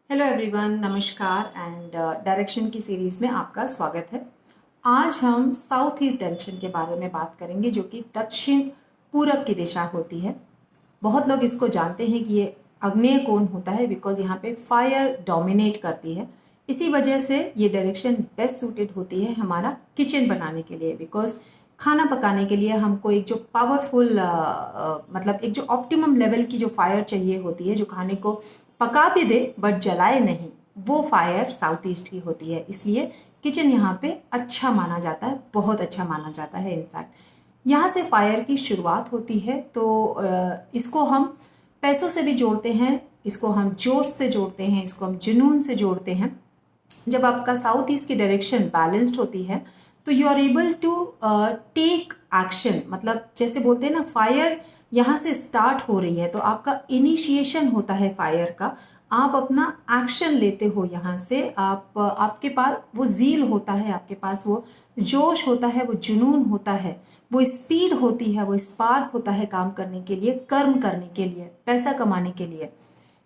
Hello everyone, नमस्कार and direction की series में आपका स्वागत है। आज हम साउथ ईस्ट डायरेक्शन के बारे में बात करेंगे जो कि दक्षिण पूरब की दिशा होती है। बहुत लोग इसको जानते हैं कि ये आग्नेय कोण होता है बिकॉज यहाँ पे फायर डोमिनेट करती है। इसी वजह से ये डायरेक्शन बेस्ट सूटेड होती है हमारा किचन बनाने के लिए, बिकॉज खाना पकाने के लिए हमको एक जो पावरफुल मतलब एक जो ऑप्टिमम लेवल की जो फायर चाहिए होती है, जो खाने को पका भी दे बट जलाए नहीं, वो फायर साउथ ईस्ट की होती है। इसलिए किचन यहाँ पे अच्छा माना जाता है, बहुत अच्छा माना जाता है। इनफैक्ट यहाँ से फायर की शुरुआत होती है। तो इसको हम पैसों से भी जोड़ते हैं, इसको हम जोश से जोड़ते हैं, इसको हम जुनून से जोड़ते हैं। जब आपका साउथ ईस्ट की डायरेक्शन बैलेंस्ड होती है तो you are able to take action. मतलब जैसे बोलते हैं ना, फायर यहाँ से स्टार्ट हो रही है तो आपका इनिशिएशन होता है फायर का। आप अपना एक्शन लेते हो यहाँ से। आपके पास वो जील होता है, आपके पास वो जोश होता है, वो जुनून होता है, वो स्पीड होती है, वो स्पार्क होता है काम करने के लिए, कर्म करने के लिए, पैसा कमाने के लिए।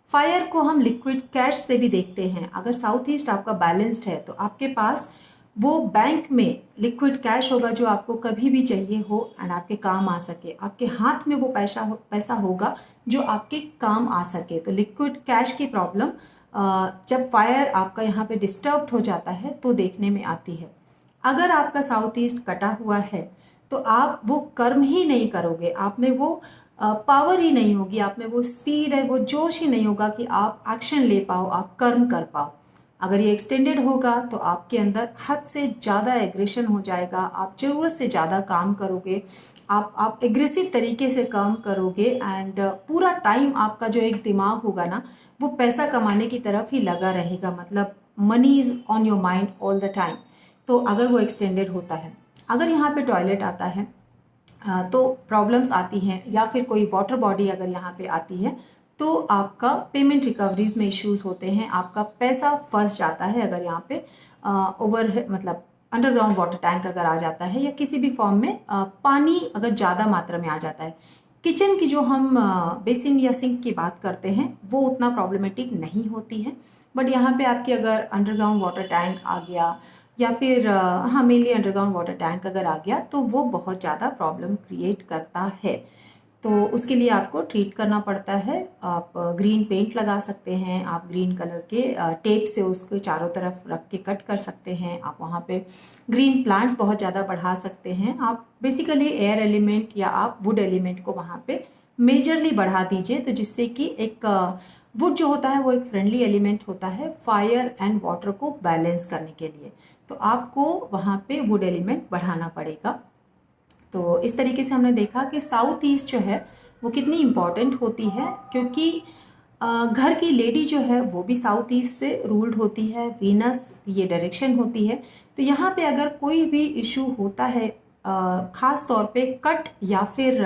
फायर को हम लिक्विड कैश से भी देखते हैं। अगर साउथ ईस्ट आपका बैलेंस्ड है तो आपके पास वो बैंक में लिक्विड कैश होगा जो आपको कभी भी चाहिए हो एंड आपके काम आ सके। आपके हाथ में वो पैसा होगा जो आपके काम आ सके। तो लिक्विड कैश की प्रॉब्लम जब फायर आपका यहाँ पे डिस्टर्ब हो जाता है तो देखने में आती है। अगर आपका साउथ ईस्ट कटा हुआ है तो आप वो कर्म ही नहीं करोगे, आप में वो पावर ही नहीं होगी, आप में वो स्पीड है, वो जोश ही नहीं होगा कि आप एक्शन ले पाओ, आप कर्म कर पाओ। अगर ये एक्सटेंडेड होगा तो आपके अंदर हद से ज़्यादा एग्रेशन हो जाएगा, आप ज़रूरत से ज़्यादा काम करोगे, आप एग्रेसिव तरीके से काम करोगे एंड पूरा टाइम आपका जो एक दिमाग होगा ना, वो पैसा कमाने की तरफ ही लगा रहेगा। मतलब money is on your mind all the time. तो अगर वो एक्सटेंडेड होता है, अगर यहाँ पे टॉयलेट आता है तो प्रॉब्लम्स आती हैं, या फिर कोई वाटर बॉडी अगर यहाँ पे आती है तो आपका पेमेंट रिकवरीज में इश्यूज होते हैं, आपका पैसा फंस जाता है। अगर यहाँ पे ओवर मतलब अंडरग्राउंड वाटर टैंक अगर आ जाता है, या किसी भी फॉर्म में पानी अगर ज़्यादा मात्रा में आ जाता है। किचन की जो हम बेसिन या सिंक की बात करते हैं वो उतना प्रॉब्लमेटिक नहीं होती है, बट यहाँ पे आपकी अगर अंडरग्राउंड वाटर टैंक आ गया या फिर हाँ मेनली अंडरग्राउंड वाटर टैंक अगर आ गया तो वो बहुत ज़्यादा प्रॉब्लम क्रिएट करता है। तो उसके लिए आपको ट्रीट करना पड़ता है। आप ग्रीन पेंट लगा सकते हैं, आप ग्रीन कलर के टेप से उसको चारों तरफ रख के कट कर सकते हैं, आप वहाँ पे ग्रीन प्लांट्स बहुत ज़्यादा बढ़ा सकते हैं। आप बेसिकली एयर एलिमेंट या आप वुड एलिमेंट को वहाँ पे मेजरली बढ़ा दीजिए, तो जिससे कि एक वुड जो होता है वो एक फ्रेंडली एलिमेंट होता है फायर एंड वाटर को बैलेंस करने के लिए। तो आपको वहाँ पे वुड एलिमेंट बढ़ाना पड़ेगा। तो इस तरीके से हमने देखा कि साउथ ईस्ट जो है वो कितनी इम्पॉर्टेंट होती है, क्योंकि घर की लेडी जो है वो भी साउथ ईस्ट से रूल्ड होती है, वीनस ये डायरेक्शन होती है। तो यहाँ पे अगर कोई भी इशू होता है खास तौर पे कट या फिर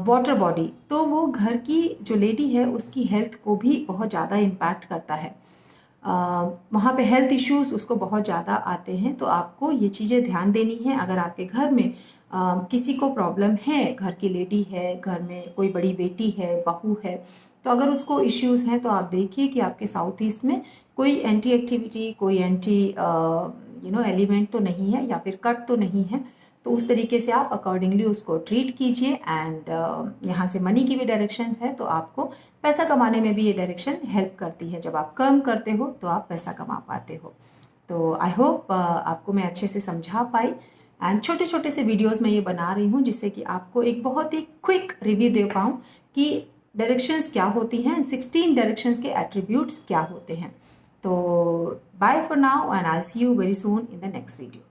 वाटर बॉडी, तो वो घर की जो लेडी है उसकी हेल्थ को भी बहुत ज़्यादा इम्पैक्ट करता है। वहाँ पे हेल्थ इश्यूज उसको बहुत ज़्यादा आते हैं। तो आपको ये चीज़ें ध्यान देनी है। अगर आपके घर में किसी को प्रॉब्लम है, घर की लेडी है, घर में कोई बड़ी बेटी है, बहू है, तो अगर उसको इश्यूज हैं तो आप देखिए कि आपके साउथ ईस्ट में कोई एंटी एक्टिविटी, कोई एंटी एलिमेंट तो नहीं है, या फिर कट तो नहीं है। तो उस तरीके से आप अकॉर्डिंगली उसको ट्रीट कीजिए। एंड यहाँ से मनी की भी डायरेक्शन है तो आपको पैसा कमाने में भी ये डायरेक्शन हेल्प करती है। जब आप कर्म करते हो तो आप पैसा कमा पाते हो। तो आई होप आपको मैं अच्छे से समझा पाई। एंड छोटे छोटे से वीडियोस मैं ये बना रही हूँ जिससे कि आपको एक बहुत ही क्विक रिव्यू दे पाऊँ कि डायरेक्शंस क्या होती हैं, 16 डायरेक्शंस के एट्रीब्यूट्स क्या होते हैं। तो bye for now and I see you very soon in the next video.